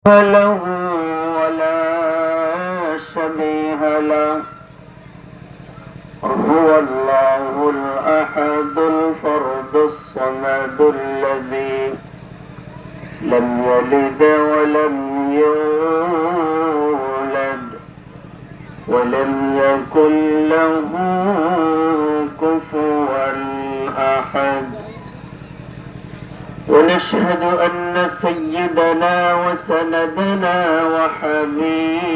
له ولا شبيه له هو الله الأحد الفرد الصمد الذي لم يلد ولم يولد ولم يكن له كفوا أحد. ونشهد أن سيدنا وسندنا وحبيبنا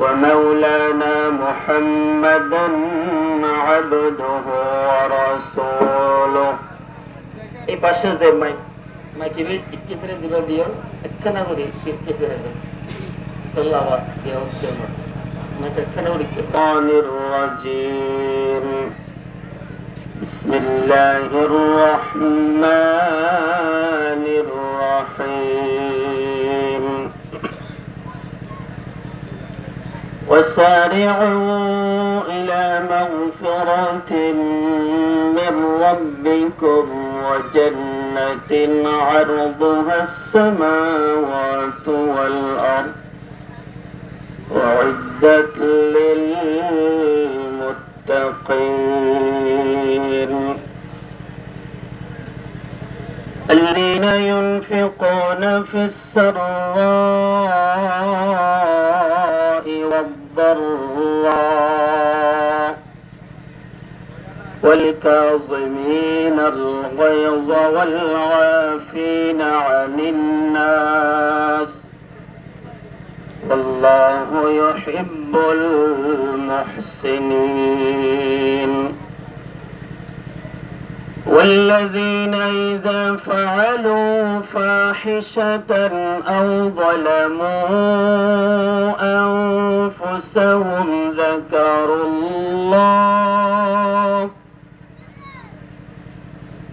ومولانا محمدا عبده ورسوله. এই পাশে যে মাইকে ইচ্ছে করে দিবা দিও একখানা করে ইচ্ছে করে দেন আল্লাহ ওয়াসকে হচ্ছে মাইকে একখানা করে ইচ্ছে রাজিম بسم الله الرحمن الرحيم وسارعوا إلى مغفرة من ربكم وجنة عرضها السماوات والأرض أعدت للمتقين الذين ينفقون في السراء والضراء والكاظمين الغيظ والعافين عن الناس والله يحب المحسنين. والذين إذا فعلوا فاحشة أو ظلموا أنفسهم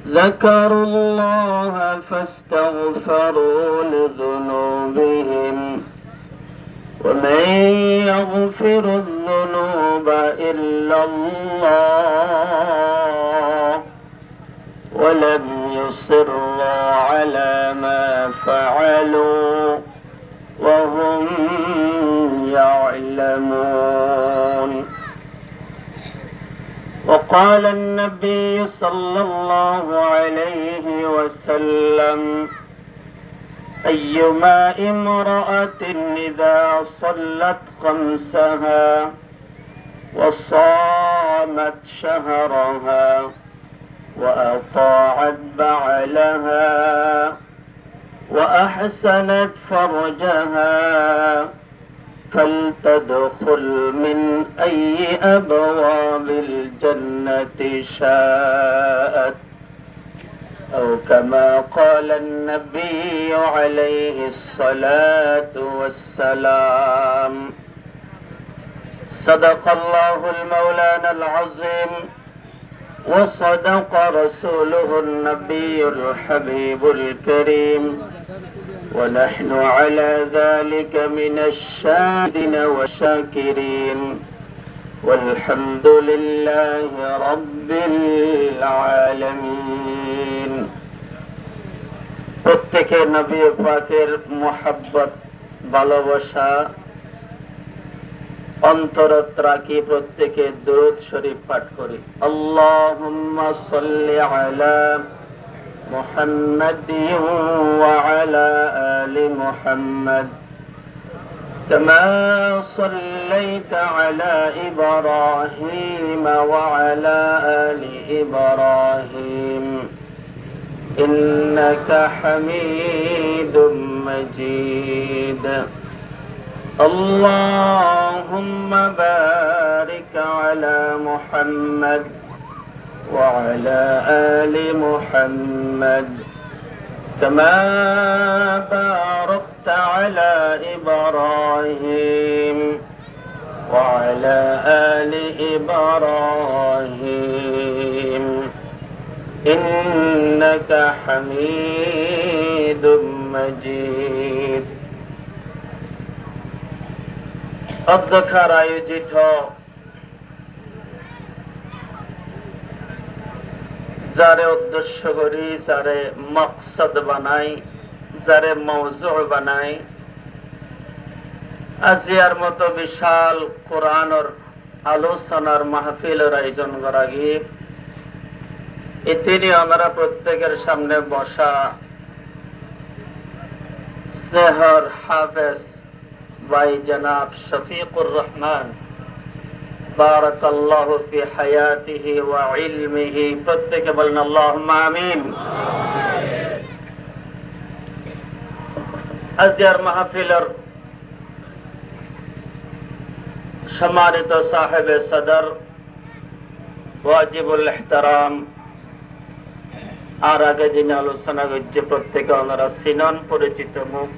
ذكروا الله فاستغفروا لذنوبهم ومن يغفر الذنوب إلا الله ولم يصروا على ما فعلوا وهم يعلمون. وقال النبي صلى الله عليه وسلم أيما امرأة إذا صلت خمسها وصامت شهرها وأطاعت بعلها وأحسنت فرجها فلتدخل من أي أبواب الجنة شاءت أو كما قال النبي عليه الصلاة والسلام. صدق الله المولانا العظيم وصدق رسوله النبي الحبيب الكريم ونحن على ذلك من الشاهدين والشاكرين والحمد لله رب العالمين. প্রত্যেকে নবী পাকের মুহাব্বত ভালোবাসা অন্তরত রাখি প্রত্যেকে দুরূদ শরীফ পাঠ করি। আল্লাহুম্মা সাল্লি আলা মুহাম্মাদ ওয়া আলা আলি মুহাম্মাদ কামা সাল্লাইতা আলা ইব্রাহিম ওয়া আলা আলি ইব্রাহিম ইন্নাকা হামিদুম মাজিদ. اللهم بارك على محمد وعلى آل محمد كما باركت على إبراهيم وعلى آل إبراهيم إنك حميد مجيد. অধ্যক্ষার আয়োজিত যারে উদ্দেশ্য করি, যারে মকসদ বানাই, যারে মৌজু বানাই, আজিয়ার মতো বিশাল কোরআনের আলোচনার মাহফিলের আয়োজন করা গিয়ে তিনি আমরা প্রত্যেকের সামনে বসা স্নেহর হাফেজ ভাই জনাব শফিকুর রহমান বারাকাল্লাহু ফি হায়াতিহি ওয়া ইলমিহি, প্রত্যেকে বলেন আল্লাহুম্মা আমিন। আজিয়ার মাহফিলের সম্মানিত সাহেব সদর ওয়াজিবুল ইহতারাম, আর আগে যিনি আলোচনা করছে প্রত্যেকে ওনারা সিনন পরিচিত মুখ,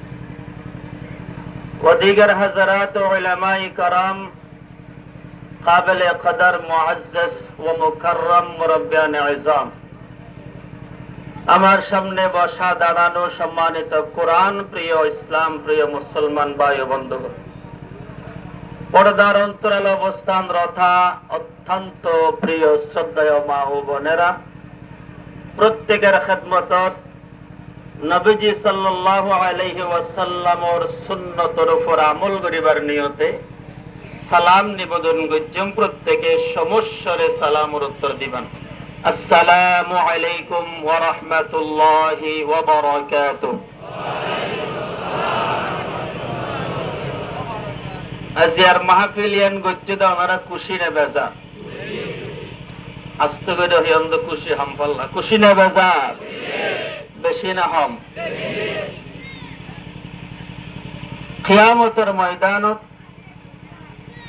ওদিগার হাজারাত উলামায়ে কেরাম, কাবিল কদর মুআজ্জাজ ওয়া মুকাররম মুরব্বিয়ান ইজাম, আমার সামনে বসা দাঁড়ানো সম্মানিত কোরআন প্রিয়, ইসলাম প্রিয় মুসলমান ভাই ও বন্ধুগণ, পর্দার অন্তরালে অবস্থানরতা অত্যন্ত প্রিয় শ্রদ্ধেয় মা ও বোনেরা, প্রত্যেকের খেদমতত নবীজি সাল্লাল্লাহু আলাইহি ওয়াসাল্লামের সুন্নতের উপর আমল করিবার নিয়তে সালাম নিবেদন করছেন। প্রত্যেকে সমস্বরে সালামের উত্তর দিবেন। আসসালামু আলাইকুম ওয়া রাহমাতুল্লাহি ওয়া বারাকাতুহু। আজিয়ার মাহফিল ইয়ান গজ্জে দা আমরা খুশি না বেজা? আস্তে করে হিয়ন্দ খুশি হাম পাল্লা, খুশি না বেজা? বেশি না হম? কিয়ামতের ময়দানত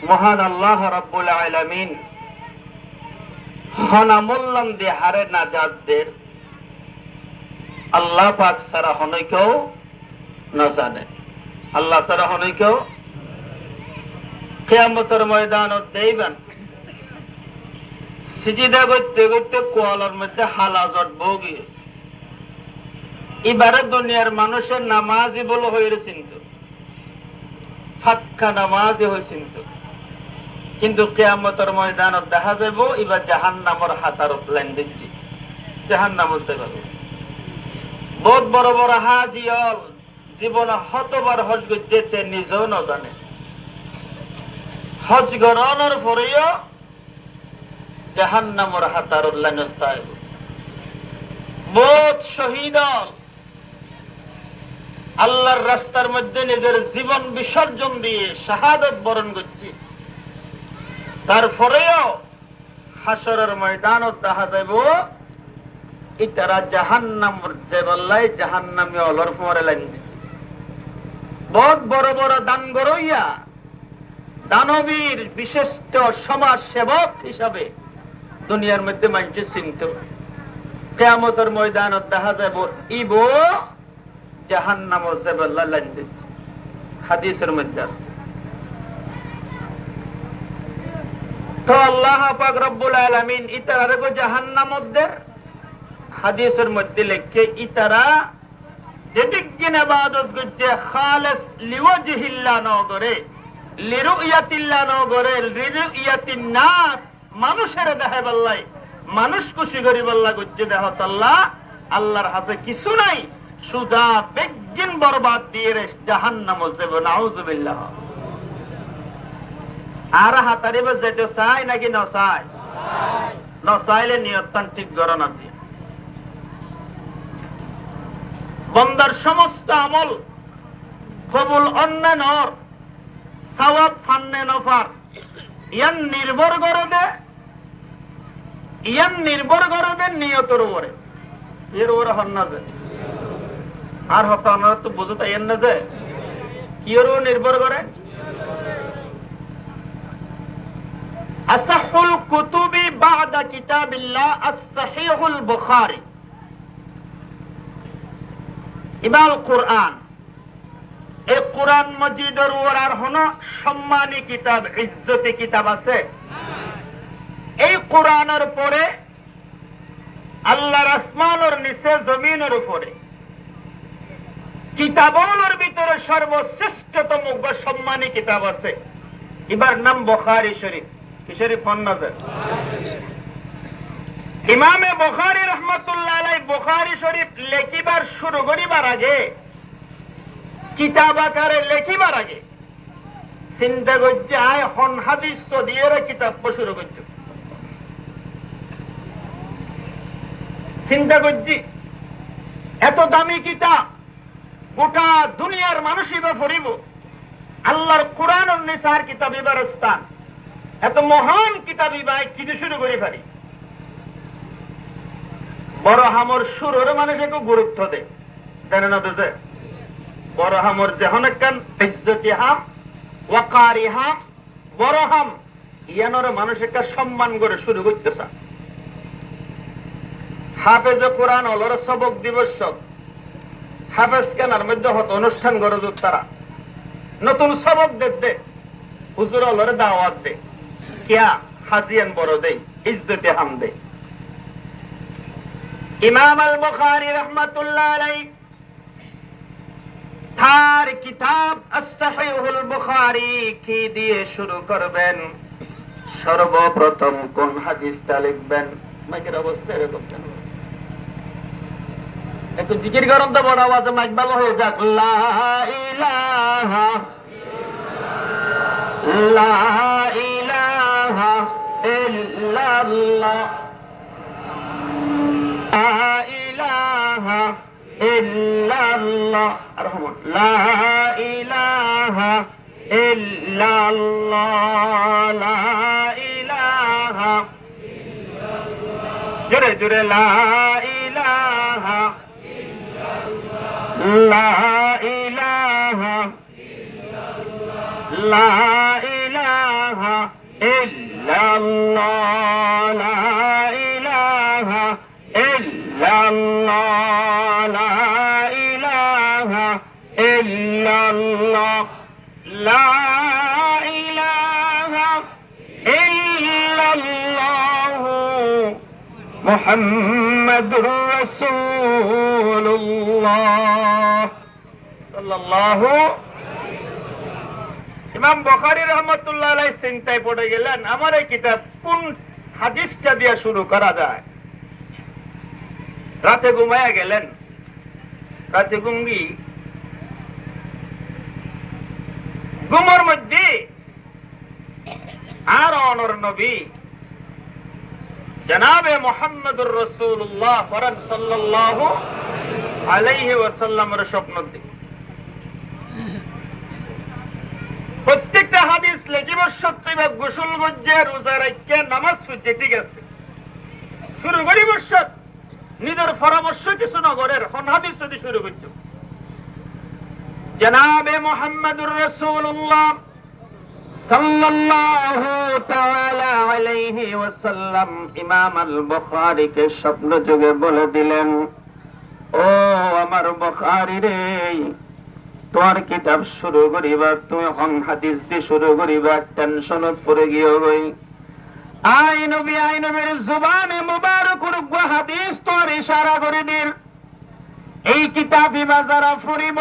মহান আল্লাহ রাব্বুল আলামিন হনামুল্লাম দিয়ে হারে নাজাতদের আল্লাহ পাক ছাড়া হনকেও না জানে, আল্লাহ ছাড়া হনকেও কিয়ামতের ময়দানত দেইবেন। সিজদা করতে করতে কোয়ালার মধ্যে হালাজট বগি, এবারে দুনিয়ার মানুষের নামাজই বলো হয়ে চিন্ত, ফাক্কা নামাজই হয়ে চিন্ত, কিন্তু কিয়ামতের ময়দানত দেখা যাব এবার জাহান্নামের হাতারত লাইন দিচ্ছি, জাহান্নাম হতে পারবে। বহুত বড় বড় হাজিয়ল জীবনে হতবার হজ যেতে নিজেও না জানে, হজ গণনার পরেও জাহান্নামের হাতারত লাইন তাইব। বহুত শহীদ আল্লাহর রাস্তার মধ্যে নিজের জীবন বিসর্জন দিয়ে শাহাদত বরণ করছি, তারপরেও হাসরের ময়দানত দেখা যাইব ইতারা জাহান্নামের যে বললাই জাহান্নামী অলর পরে লাইন দিচ্ছে। বহুত বড় বড় দান গরইয়া দানবীর বিশিষ্ট সমাজ সেবক হিসাবে দুনিয়ার মধ্যে মানুষের চিন্ত, কিয়ামতের ময়দানত দেখা যাব ইব জাহান্নামের যে বললাই লাইন দিচ্ছে, হাদিসের মধ্যে আছে। তো আল্লাহ পাক রব্বুল আলামিন ইতারা গো জাহান্নামদের হাদিসের মধ্যে লেখে ইতারা যেদিক দিন ইবাদত করছে খালিস লিওয়াজহিল্লাহ নগরে, লিরুয়াতিল্লাহ নগরে, লিরুয়াতিন নাস, মানুষের দেহে বললাই মানুষ খুশি করি বল্লা করছে দেহত আল্লাহ, আল্লাহর হাতে কিছু নাই, সুজা বেগিন বরবাদ দিয়ে জাহান্নামে যাবে, নাউযুবিল্লাহ। আর হাতারিব যেতে চাই নাকি নচাই? নচাইলে নিয়তন ঠিক গরণ আছে। বন্দার সমস্ত আমল কবুল অন্যান্যর সওয়াব ফান্নে নফার ইয়ান নির্ভর করে দে নিয়তের উপরে, এর উপরে হন না যে আর হতানো তো বুঝতে এর না যে কি এর নির্ভর করে। আসহুল কুতুবি বাদা কিতাবিল্লাহ as-সহিহুল বুখারী, ইমাল কুরআন। এই কুরআন মজিদের উপর আর কোন সম্মানী কিতাব, ইজ্জতি কিতাব আছে? এই কুরআনের পরে আল্লাহর আসমানের নিচে জমিনের উপরে কিতাবগুলোর ভিতরে সর্বশ্রেষ্ঠতম সম্মানী কিতাব আছে, এবার নাম বুখারী শরীফ। কি শরীফ? ইমামে বুখারী রাহমাতুল্লাহ আলাইহি বুখারী শরীফ লেখিবার শুরু করিবার আগে, কিতাব আকারে লেখিবার আগে চিন্তা করছে আয় হন হাদিস তো দিয়ে কিতাব শুরু করছে। চিন্তা করছি এত দামি কিতাব গোটা দুনিয়ার মানুষই বা পড়িব, আল্লাহর কোরআন ও নিসার কিতাব ইবার স্থান, এত মহান কিতাব ইবাই কি শুরু করে পারি। বড় হামর সুরের মানুষ একটু গুরুত্ব দেয়, জানে না তো? বড় হামর যেহন একখান ইজ্জতি হাম ওয়াকারি হাম বড় হাম ইয়ানোর মানুষ একটা সম্মান করে শুরু করতেছে। হাফেজ কোরআন অলর সবক দিবস হাফেজ কেনার মধ্যে হত অনুষ্ঠান করে তারা নতুন সবক দে হুজুর অলরে দাওয়াত দে কিয়া হাজিয়ান বড় দেই ইজ্জতি হাম দে। ইমাম আল বুখারী রাহমাতুল্লাহ আলাইহি তার কিতাব আস-সাহিহুল বুখারী কি দিয়ে শুরু করবেন? সর্বপ্রথম কোন হাদিসটা লিখবেন? মাইকের অবস্থা এরকম কেন? একটু জিকির গরম তো বড় আওয়াজে মাইক ভালো হয়ে যাক। লা ইলাহা লা ইলাহা ইল্লাল্লাহ লা ইলাহা ইল্লাল্লাহ আরহাম লা ইলাহা ইল্লাল্লাহ লা ইলাহা জোরে জোরে লা ইলাহা লা ইলাহা লা ইলাহা ইল্লাল্লাহ লা ইলাহা ইল্লাল্লাহ লা ইলাহা ইল্লাল্লাহ লা ইলাহা ইল্লাল্লাহ মুহাম্মাদুর রাসূলুল্লাহ সাল্লাল্লাহু। ইমাম বুখারী রাহমাতুল্লাহ আলাইহি চিন্তায় পড়ে গেলেন আমার এই কিতাব কোন হাদিসটা দিয়ে শুরু করা যায়। রাতে ঘুমায়া গেলেন, রাতে ঘুমগি ঘুমের মধ্যে আর অনর নবী জনাবে মুহাম্মদুর রাসূলুল্লাহ সাল্লাল্লাহু আলাইহি ওয়াসাল্লামের স্বপ্ন দেখে প্রত্যেকটা হাদিস লেখিব সত্যি বা গোসল গজ্জে রোজা রাখে নামাজ পড়তে ঠিক আছে শুরু করি বর্ষত নিজের পরামর্শ কিছু নগরের হন হাদিস যদি শুরু করছো। জনাবে মুহাম্মদুর রাসূলুল্লাহ সাল্লাল্লাহু তাআলা আলাইহি ওয়াসাল্লাম ইমাম আল বুখারীকে স্বপ্ন যোগে বলে দিলেন, ও আমার বুখারী রে, তোর কিতাব শুরু করিবা তুই হন হাদিস দিয়ে শুরু করিবা, টেনশনত পড়ে গিয়ে হই আই নবীর জুবানে মুবারক রুগা হাদিস তোর ইশারা করে দিল। এই কিতাব বাজারা ফুরিব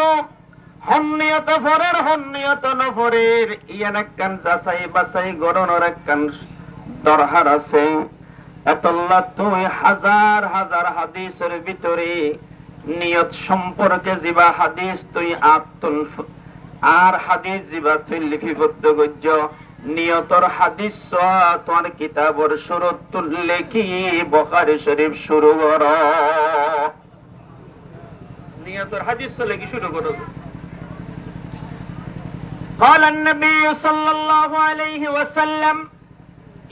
হন্নিয়ত ফরের হন্নিয়ত নফরের ইয়ান একখান যাচাই বাছাই গড়নের একখান দরহার আছে। এতল্লা তুই হাজার হাজার হাদিসের ভিতরে নিয়ত সম্পর্কে যিবা হাদিস তুই আর হাদিস যিবা তুই লিপিবদ্ধ গজ্য নিয়তর হাদিস তোমার কিতাবর শুরু তুললে কি বুখারী শরীফ শুরু কর। নিয়তর হাদিস লেখি শুরু করো। قال النبي صلى الله عليه وسلم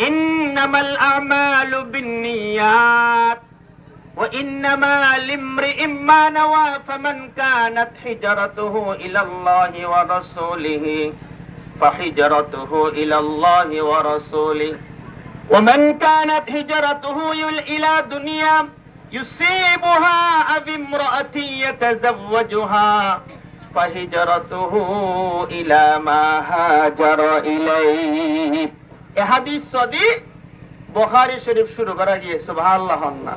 إنما الأعمال بالنيات وإنما لامرئ ما نوى فمن كانت هجرته إلى الله ورسوله فهجرته إلى الله ورسوله ومن كانت هجرته إلى دنيا يصيبها أو امرأة يتزوجها فهجرته إلى ما هاجر إليه। এ হাদিস সদি বুখারী শরীফ শুরু করা গিয়ে সুবহানাল্লাহ না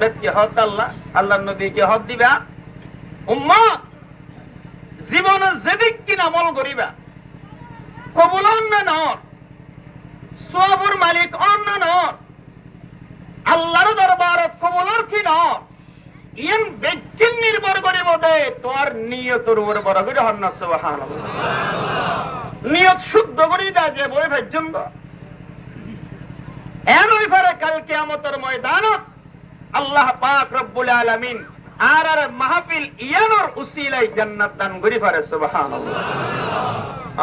দেখি হদ আল্লাহ আল্লাহর নবীকে হদ দিবা উম্মত জীবনে যেদিক কিনা আমল করিবা কবুল অন্য নর সওয়াবের মালিক অন্য নর আল্লাহর দরবারে কবুলর কি না ইন ব্যক্তি নির্ভর করে বটে তোর নিয়তের উপর বড় করে হন্না সুবহানাল্লাহ নিয়ত শুদ্ধ করে দা যে বই পর্যন্ত এন ওই পরে কাল কিয়ামতের ময়দানত আল্লাহ পাক রব্বুল আলামিন আর মাহফিল ইয়ানোর উসিলাই জান্নাত দান করি পারে সুবহানাল্লাহ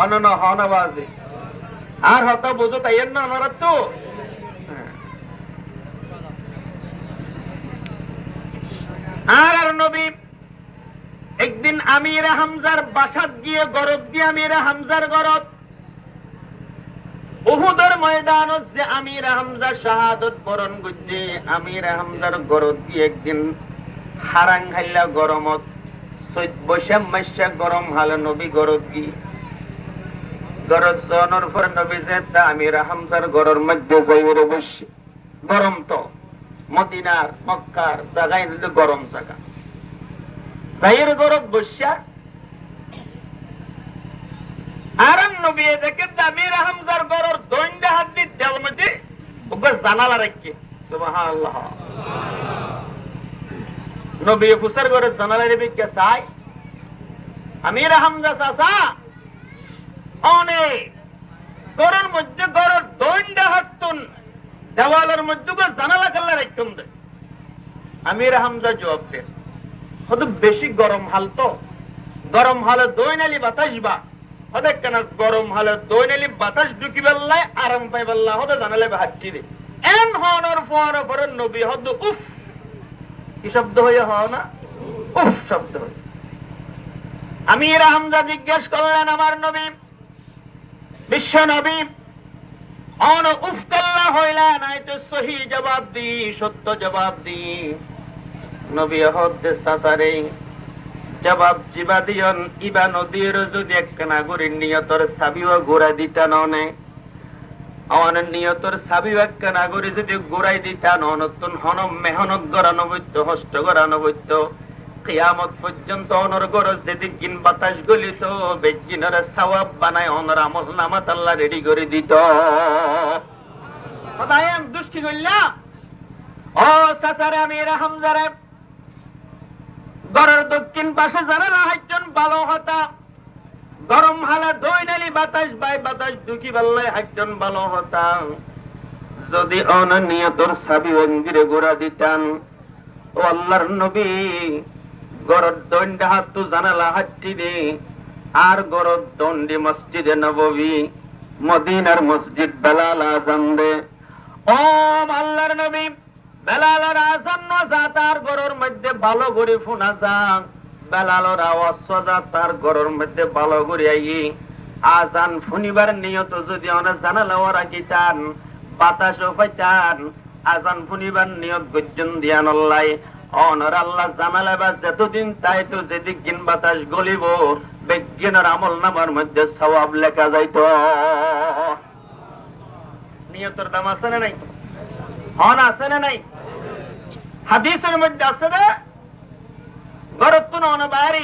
অনন হনবাজি আর হতা বুঝো তাই না আমার তো আর নবী একদিন আমির হামজার বাসাত গিয়ে গরদ গিয়ে আমির হামজার গরদ উহুদের ময়দানত যে আমির হামজা শাহাদত বরণ করছে আমির হামজার গরদ গিয়ে একদিন হারাং হাইলা গরমত বৈশাখ মাসা গরম হাল নবী গরদ গিয়ে গরদ জনের পর নবী যে আমির হামজার গরর মধ্যে যাই বসে গরম তো মদিনার মক্কার জায়গায় গরম জায়গা যাইয়ের গরদ বসা আর নবী দেখে আমির হামজার গরর দৈন্যা হাত দিয়ে দেওয়ার মধ্যে জানালা রাখে সুবহানাল্লাহ নবী হুসার গরের জানালা রেখে চাই আমির হামজা চাচা অনেক গরর মধ্যে গরর দৈন্যা হাতুন দেওয়ালের মধ্যে জানালা কাল্লা রাখুন দে আমির হামজা জবাব দেন হয়তো বেশি গরম হাল তো গরম হালে দৈনালি বাতাস বা হতে কেন গরম হালে দৈনালি বাতাস ঢুকি বেল্লায় আরাম পাই বেল্লা হতে জানালে হাঁটি রে এন হনর ফোয়ার পরে নবী হদ উফ কি শব্দ হয়ে হ না উফ শব্দ হয়ে আমির হামজা জিজ্ঞেস করলেন আমার নবী বিশ্ব নবী অন উফ কাল্লা হইলা নাই তো সহি জবাব দি সত্য জবাব দি নবী হদ সাসারে জবাব জিবা দিয়ন ইবা নদীর যদি একখানা গরির নিয়তর সাবিও গোড়া দিতা ননে আমার নিয়তর সাবিও একখানা গরি যদি গোড়াই দিতা নতুন হন মেহনত গড়ানো বৈত্য হস্ত গড়ানো বৈত্য কিয়ামত পর্যন্ত অনর গরজ যেদিক গিন বাতাস গলিত বেগিনের সওয়াব বানায় অনর আমল নামাত আল্লাহ রেডি করে দিত খোদায়াম দুষ্টি কইলা ও সাসারে আমির হামজারে গরের দক্ষিণ পাশে জানালা হাইজন ভালো হতা গরম হালা দৈনালি বাতাস বাই বাতাস দুকি বাল্লাই হাইজন ভালো হতা যদি অনিয়তর সাবি অঙ্গিরে গোড়া দিতান ও আল্লাহর নবী গরদ দণ্ডা হাত তো জানালা হাট্টি রে আর গরদ দণ্ডি মসজিদে নববী মদিনার মসজিদ বেলাল আজান দে ও আল্লাহর নবী বেলালের আজান না যা তার গরর মধ্যে ভালো করে ফোনা যা বেলালের আওয়াজ সদা তার গরর মধ্যে ভালো করে আই আজান ফুনিবার নিয়ত যদি অনেক জানালা রাখিতান বাতাসও পাইতান আজান ফুনিবার নিয়ত গর্জন দিয়ান আল্লাহ অনর আল্লাহ জানালে বা যতদিন তাই তো যেদিক গিন বাতাস গলিব বিজ্ঞানের আমল নামার মধ্যে সওয়াব লেখা যাইত নিয়তের দাম আছে না নাই হন আছে না নাই হাদিসের মধ্যে আছে রে গরত না বাইরে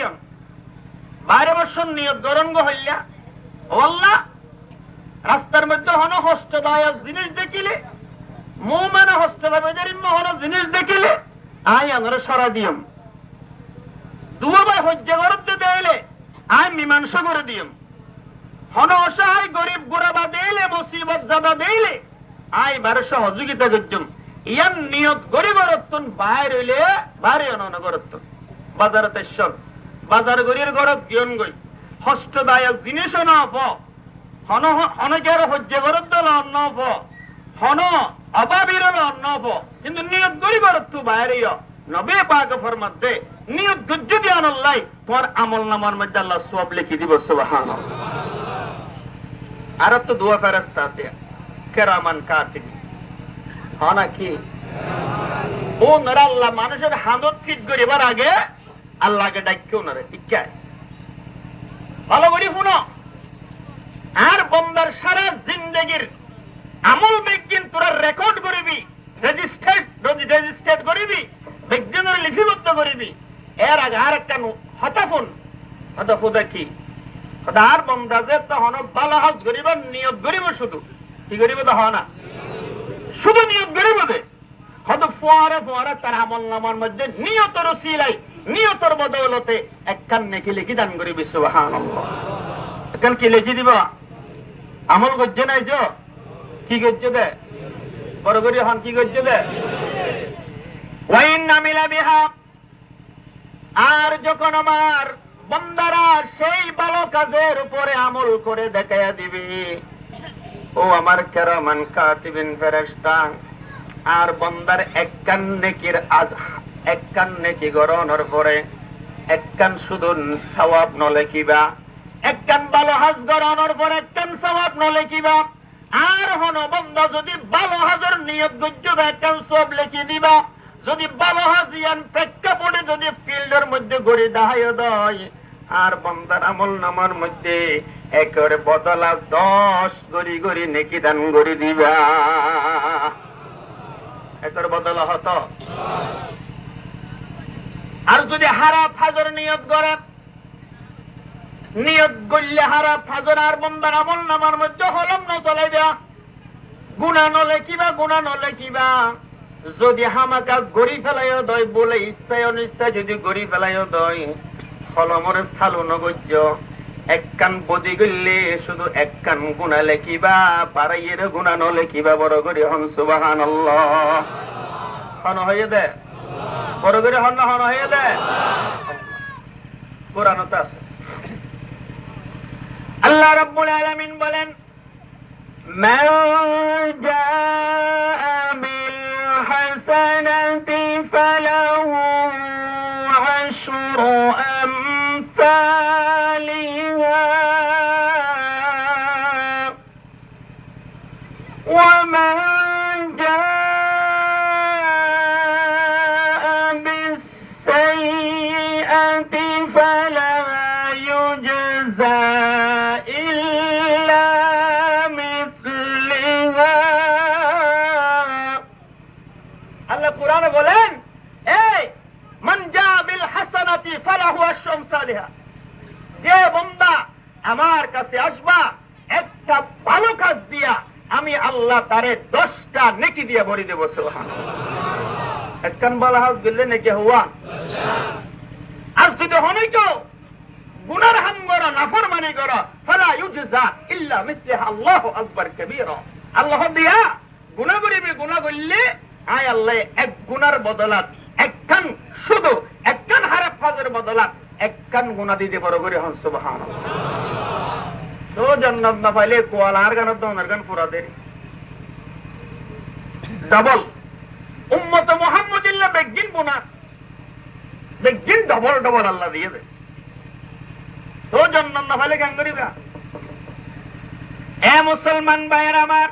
বাইরে বছর নিয়ত গরঙ্গ হইলা ও আল্লাহ রাস্তার মধ্যে হন হস্তদায়ক জিনিস দেখিলে মু মানে হস্তদায়ক হন জিনিস দেখিলে আই আমার সরা দিয়ম দুবার হজ্জে গরত দেইলে আই মীমাংসা করে দিয়ম হন অসহায় গরিব গুড়াবা দেইলে মুসিবত জাদা দেইলে আই বার সহযোগিতা করছম ইয়ান নিয়ত গরিব গরতন বাইর হইলে বাইরে অনগরতন বাজারতে সব বাজার গরির গরত গিয়ন গই হস্তদায়ক জিনিস না প হন অনেকের হজ্জে গরত দল অন্ন প হন অভাবীর অন্ন প কিন্তু নিয়ত গরিব গরত বাইরে নবে পাক ফরমাতে নিয়ত গজ্জ দিয়ান আল্লাহ তোমার আমল নামার মধ্যে আল্লাহ সওয়াব লিখি দিব সুবহানাল্লাহ আর তো দোয়া ফেরেশতা আছে কেরামান কাতিব হনা কি ও নরা আল্লাহ মানুষের হাদত ফিট করিবার আগে আল্লাহকে ডাকিও না রে ঠিক আছে ভালো করে শুনো আর বন্দার সারা জিন্দেগির আমল বিজ্ঞান তোরা রেকর্ড করিবি রেজিস্টার্ড করিবি বিজ্ঞানের লিপিবদ্ধ করিবি এর আগে আর একটা হতাফুন হতাফুদা কি আর বন্দা যে তখন ভালো হজ করিবার নিয়ত করিব শুধু কি করিব তো হয় না শুধু নিয়ত করিব যে হয়তো ফোয়ারে ফোয়ারে তার আমল নামার মধ্যে নিয়তর সিলাই নিয়তর বদৌলতে একখান নেকি লিখি দান করিবি সুবহানাল্লাহ। একখান কি লিখি দিব? আমল করছে নাই যে কি করছে দে বড় করি হন কি করছে দে ওয়াইন নামিলা বিহা। আর যখন আমার বান্দারা সেই ভালো কাজের উপরে আমল করে দেখাইয়া দিবে, ও আমার কিরামান কাতিবিন ফেরেশতা, আর বান্দার একখান নেকির একখান নেকি গড়ানোর পরে একখান শুধু সওয়াব নলে কিবা, একখান ভালো হাজ গড়ানোর পর একখান সওয়াব নলে কিবা। আর হন বান্দা যদি ভালো হাজের নিয়ত গজ্জবে একখান সওয়াব লিখি দিবা। যদি ভালো হাজিয়ান প্রেক্ষাপটে যদি ফিল্ডের মধ্যে গড়ি দাহাইয়া দেয়, আর বান্দার আমল নামার মধ্যে একেবারে বদলা 10 গড়ি গড়ি নেকি দান গড়ি দিবা। একের বদলা হতো। আর যদি হারা ফাজর নিয়ত করে, নিয়ত করলে হারা ফাজর আর বান্দার আমল নামার মধ্যে হলম ন চলাই দেয়া, গুনাহ নলে কিবা গুনাহ নলে কিবা। যদি হামাকা গড়ি ফেলাইও দয় বলে ইচ্ছায় অনিচ্ছায় যদি গড়ি ফেলাইও দয়, ফলমরে চালু নগজ্য একখান বদি গড়লে শুধু একখান গুনাহ লেখিবা, পারাইয়ের গুনাহ নলেখিবা। বড় করে হন সুবহানাল্লাহ। হন হয়ে দে বড় করে হন হন হয়ে দে। কোরআনত আছে আল্লাহ রাব্বুল আলামিন বলেন, মান জাআ বিল হাসানাতি ফালাহু আশরু আমসালিহা ওয়া মান জাআ বিস সাইয়্যাতি ফালা ইউজজা কোরআনে বলেন, এই মান জা বিল হাসানাতি ফালাহু আশরু আমসালিহা, যে বান্দা আমার কাছে আসবা একটা ভালো কাজ দিয়া, আমি আল্লাহ তারে 10টা নেকি দিয়া ভরি দেব। সুবহানাল্লাহ। একখান ভালো কাজ করলে নেকি হওয়া। আর যদি হনই তো গুনার হাম করা নাফরমানি করা, ফালা ইউজজা ইল্লা মিসলিহা, আল্লাহু আকবার কবীরা। আল্লাহ দিয়া গুনাহ করিবে, গুনাহ করলে আয় আল্লাহ এক গুনার বদলাত একখান শুধু একখান হারাপ ফাজের বদলাত একখান গুনাহ দিতে বড় করে হন সুবহানাল্লাহ। তো জান্নাত না পাইলে কোয়ালার গানত দনের গান পুরা দেরি ডাবল উম্মত মুহাম্মাদিল্লাহ বেগিন বোনাস বেগিন ডবল ডবল আল্লাহ দিয়ে দে। তো জান্নাত না পাইলে গান করিবা। এ মুসলমান ভাইয়ের আমার,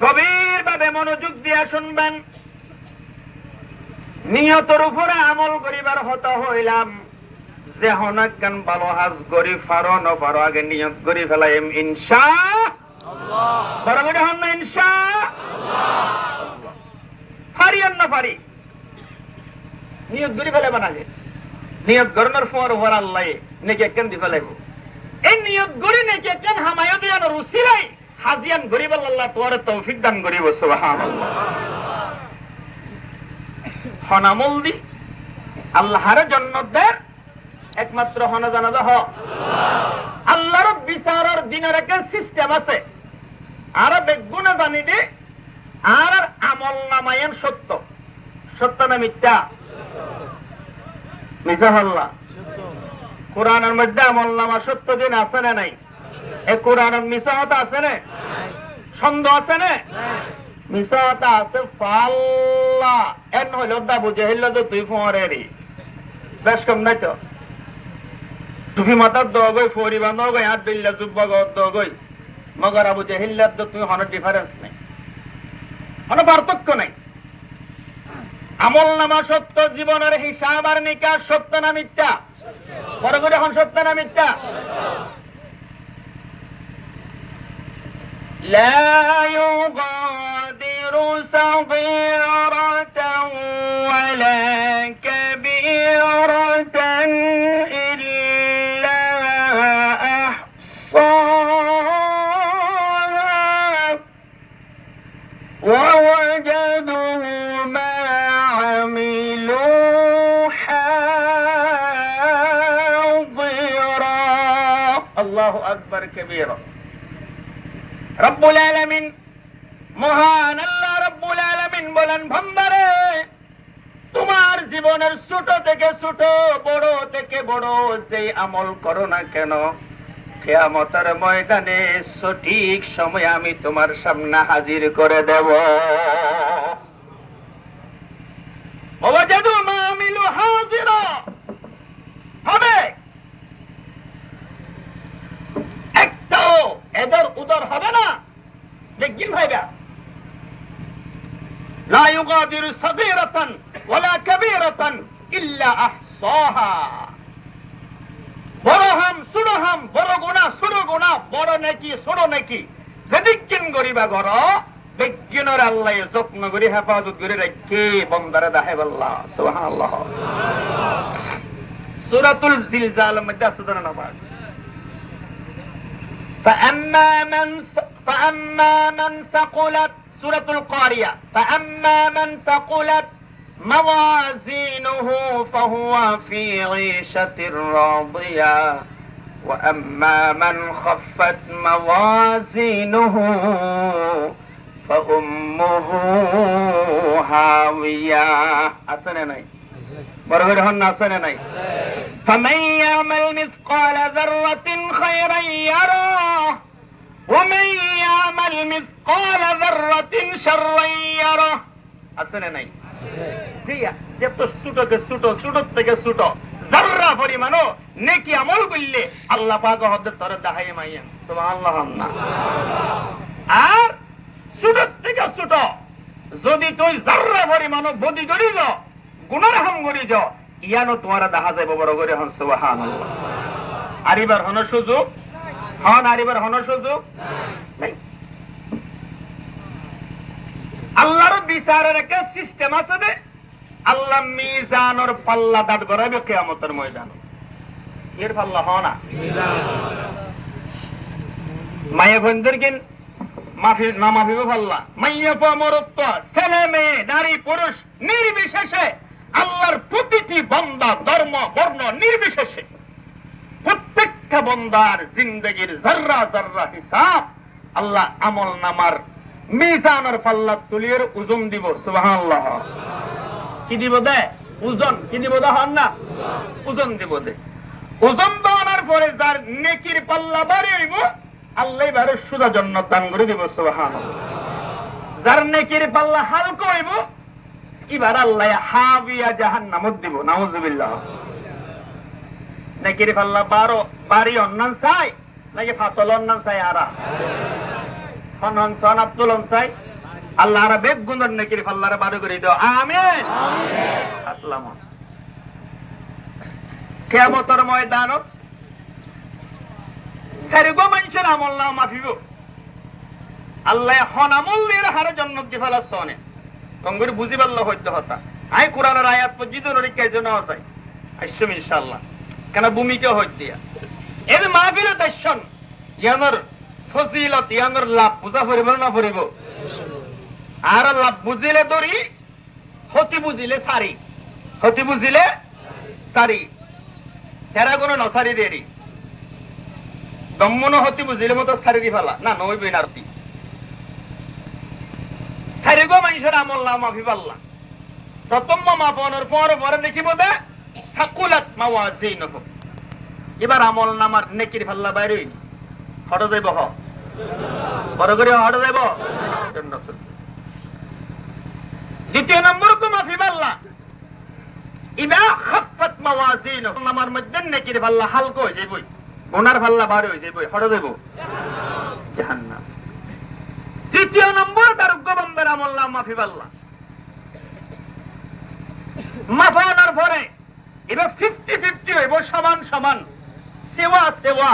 গভীর ভাবে মনোযোগ দিয়া শুনবেন। নিয়তের উপরে আমল করিবার হতা হইলাম, যে হনাকান ভালো হাজ করি ফারো ন ফারো আগে নিয়ত করি ফেলাইম ইনশাআল্লাহ। বড় করে হন না ইনশাআল্লাহ। ফারি আর না ফারি নিয়ত করি ফেলাইব না, নিয়ত গরনের পর ওর আল্লাহ নাকি একখান দি ফেলাইব। এই নিয়ত গড়ি নাকি একখান হামায়ও দিয়ানো রুসিলাই হাজিয়ান গরিব আল্লাহ তোর তৌফিক দান করিব। সুবহানাল্লাহ। হনামল দি আল্লাহর জান্নাত দেয় একমাত্র হনা জানা হ আল্লাহর বিচারের দিনের একটা সিস্টেম আছে। আর বেগুনা জানি দে আর আমল নামায়েন সত্য, সত্য না মিথ্যা? মিথ্যা আল্লাহ। কোরআনের মধ্যে আমল নামা সত্য দিন আছে না নাই? এ কোরআনের মিসাহতা আছে না? সন্দেহ আছে না? মিসাহতা আছে। ফাল্লা এন হইল দা বুঝে হইল তো তুই ফোয়ারেরি বেশ কম নাই তো টুপি মাথার দগই ফরি বান্ধব গই হাত দিল্লা জুব্বা দগই মগর আবু জেহিল্লার তো তুমি হন ডিফারেন্স নাই, হন পার্থক্য নাই। আমল নামা সত্য, জীবনের হিসাব আর নিকাশ সত্য না মিথ্যা? বড় করে এখন সত্য না মিথ্যা? لا يغادر صغيرة ولا كبيرة إلا أحصاها ووجدوا আল্লাহু আকবার কাবীরা। রব্বুল আলামিন, মহান আল্লাহ রব্বুল আলামিন বলেন, বান্দারে তোমার জীবনের ছোট থেকে ছোট, বড় থেকে বড় যে আমল করো না কেন, কিয়ামতের ময়দানে সঠিক সময় আমি তোমার সামনে হাজির করে দেব। ওয়াজাদু মা আমিলু হাজিরা, হবে একটাও এদের উদর হবে না। দেখবেন ভাইরা, লা ইউগাদিরু সাগীরাতান ওয়ালা কাবীরাতান ইল্লা আহসাহা। বড় হাম ছোট হাম, বড় গুনাহ ছোট গুনাহ, বড় নেকি ছোট নেকি যেদিন করিবা ঘর, বিজ্ঞানের আল্লাহ যত্ন করে হেফাজত করে রাখে বন্দারে দাহেব আল্লাহ। সুবহানাল্লাহ। সূরাতুল জিলজাল মধ্যে আছে না ভাই, فأما من ثقلت سورة القارية فأما من ثقلت موازينه فهو في عيشة راضية وأما من خفت موازينه فأمه هاوية. أسنى ناي برهر هن أسنى ناي. فمن يعمل مثقال ذرة خيرا يره ومن يعمل مثقال ذرة شرا يره. أسنى ناي যত ছোটকে ছোট, ছোট থেকে ছোট যারা পরিমাণও নেকি আমল করলে আল্লাহ পাক হতে তোর দেখাই মাইয়া। সুবহানাল্লাহ। আর ছোট থেকে ছোট যদি তুই যারা পরিমাণও বদি করি যাও, গুনার হাম করি যাও, ইয়ানো তোমার দেখা যাবে বড় করে হন। সুবহানাল্লাহ। আরিবার হন সুযোগ হন, আরিবার হন সুযোগ নাই। আল্লাহর বিচারের একটা সিস্টেম আছে যে আল্লাহ মিজানের পাল্লা দাঁড় করাবে কিয়ামতের ময়দানে। এর পাল্লা হয় না মায়া বন্ধুরকিন মাফি না মাফিবে পাল্লা, মাইয়া মরত্ব, ছেলে মেয়ে নারী পুরুষ নির্বিশেষে আল্লাহর প্রতিটি বান্দা ধর্ম বর্ণ নির্বিশেষে প্রত্যেকটা বান্দার জিন্দেগির যাররা যাররা হিসাব আল্লাহ আমল নামার মিজানের পাল্লা তুলিয়ে ওজন দিব। সুবহানাল্লাহ। কি দিব দে? ওজন। কি দিব দে? হন না ওজন দিব দে। ওজন দেওয়ার পরে যার নেকির পাল্লা বাড়ি হইব আল্লাহ এবারে সুদা জান্নাত দান করে দিব। সুবহানাল্লাহ। যার নেকির পাল্লা হালকা হইব এবার আল্লাহ হাবিয়া জাহান্নামত দিব। নাউজুবিল্লাহ। নেকির পাল্লা বাড়ি অন্যান চাই নাকি ফাতল অন্যান চাই? আরা হন হন সন আব্দুল চাই আল্লাহ আর বেগ গুণের নেকির পাল্লারে বাড়ি করে দাও। আমিন। আসসালাম। কিয়ামতের ময়দানত সারিগো মানুষের আমল না মাফিব আল্লাহ হন আমল দিয়ে হারে জান্নাত দি ফেলা সনে কঙ্গুরি বুঝি পারলো হইতে হতা। আই কোরআনের আয়াত পর্যন্ত রক্ষার জন্য চাই আসছেন ইনশাআল্লাহ। কেন ভূমিকা হইতে দিয়া এর মাহফিলে দর্শন ইয়ানোর ফজিলত ইয়ানোর লাভ বুঝা পড়িব না পড়িব? আর লাভ বুঝিলে দড়ি, হতি বুঝিলে সারি, হতি বুঝিলে সারি, তেরা কোনো নসারি দেরি দম্মন হতি বুঝিলে মতো সারি দি ফেলা না নইব নারতি সারিগো মানুষের আমল না মাফি পাল্লা প্রথম মাপনের পর পরে দেখিব দে সাকুলাত মাওয়াজিনহু। এবার আমল নামার নেকির পাল্লা বাইরে হট যাইব, বড় করে হট যাইব। দ্বিতীয় নম্বর তো মাফি পাল্লা ইদা খাফফাত মাওয়াজিনহু, নামার মধ্যে নেকির পাল্লা হালকা হয়ে যাইব, গুনার পাল্লা ভারী হয়ে যাইব, হট যাইব জাহান্নাম। তৃতীয় নম্বর তার উগ্রবন্ধের আমল নাম মাফি পাল্লা মাফানোর পরে এবার 50-50 হইব, সমান সমান সেওয়া সেওয়া,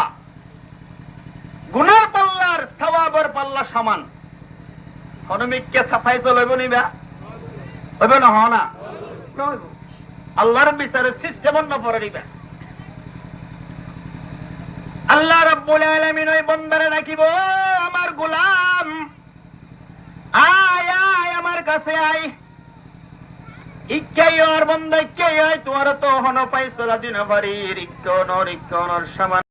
গুনার পাল্লার সওয়াবের পাল্লা সমান। হনমিককে সাফাই চলইব নিবা হইব না? হয় না আল্লাহর বিচারের সিস্টেম না পরে দিবা। আল্লাহ রাব্বুল আলামিন ওই বান্দারে ডাকিব, আমার গোলাম আয় আয় আমার কাছে আয়। ইক্কাই আর বান্দা ইক্কাই আয়, তোমার তো হন পাইছলা দিন ভারি রিক্কনর সমান